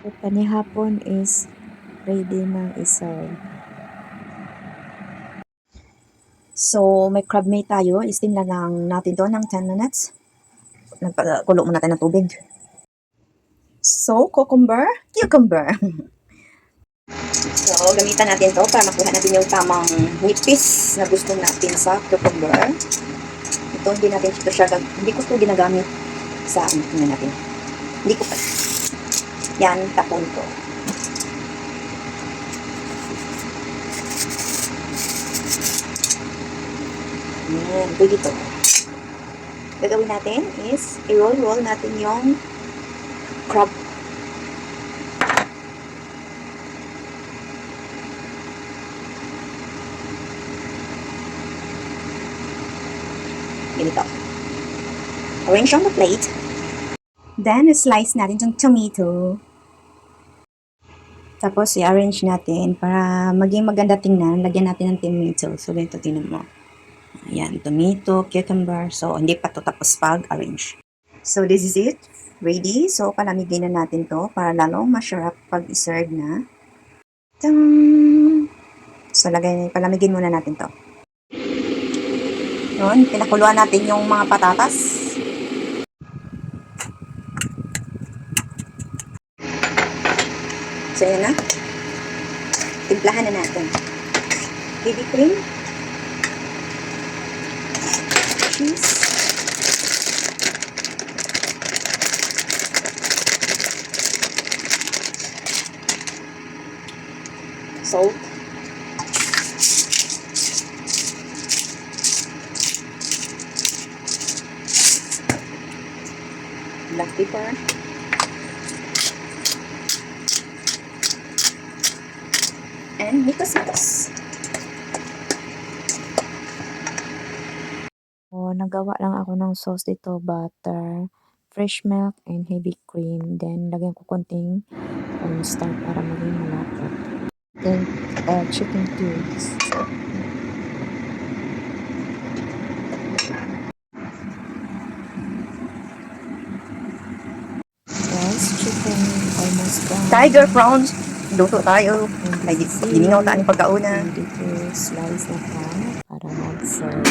So, panihapon is ready ng iserve. So, may crab meat tayo. Steam na lang natin to ng 10 minutes. Nagpakulo muna tayo ng tubig. So, cucumber. So, gamitan natin to para makuha natin yung tamang nipis na gusto natin sa cucumber. Ito, hindi ko ito ginagamit sa ano natin. Hindi ko pa. Yan, tapon ko. Yan, pwede ito. Gagawin natin is, i-roll natin yung crab. Ganito. Arrange on the plate. Then, slice natin yung tomato. Tapos, i-arrange natin para maging maganda tingnan. Lagyan natin ng tomato. So, ganito, tingnan mo. Ayan, tomato, cucumber. So, hindi pa ito tapos pag-arrange. So, this is it. Ready. So, palamigin na natin to para lalong masarap pag i-serve na. Tang! So, palamigin muna natin to. Yun, pinakuluan natin yung mga patatas. So, yan na. Timplahan na natin. Heavy cream. Cheese. Salt. Black pepper. And mitos-mitos. So, nagawa lang ako ng sauce dito, butter, fresh milk, and heavy cream. Then, lagyan ko konting cornstarch para maging malapot. Then, chicken cubes. Yes, chicken almost done. Tiger prawns. Luto tayo. Ay, giningaw tayo pagkauna. Dito, slice na pa para mag-serve.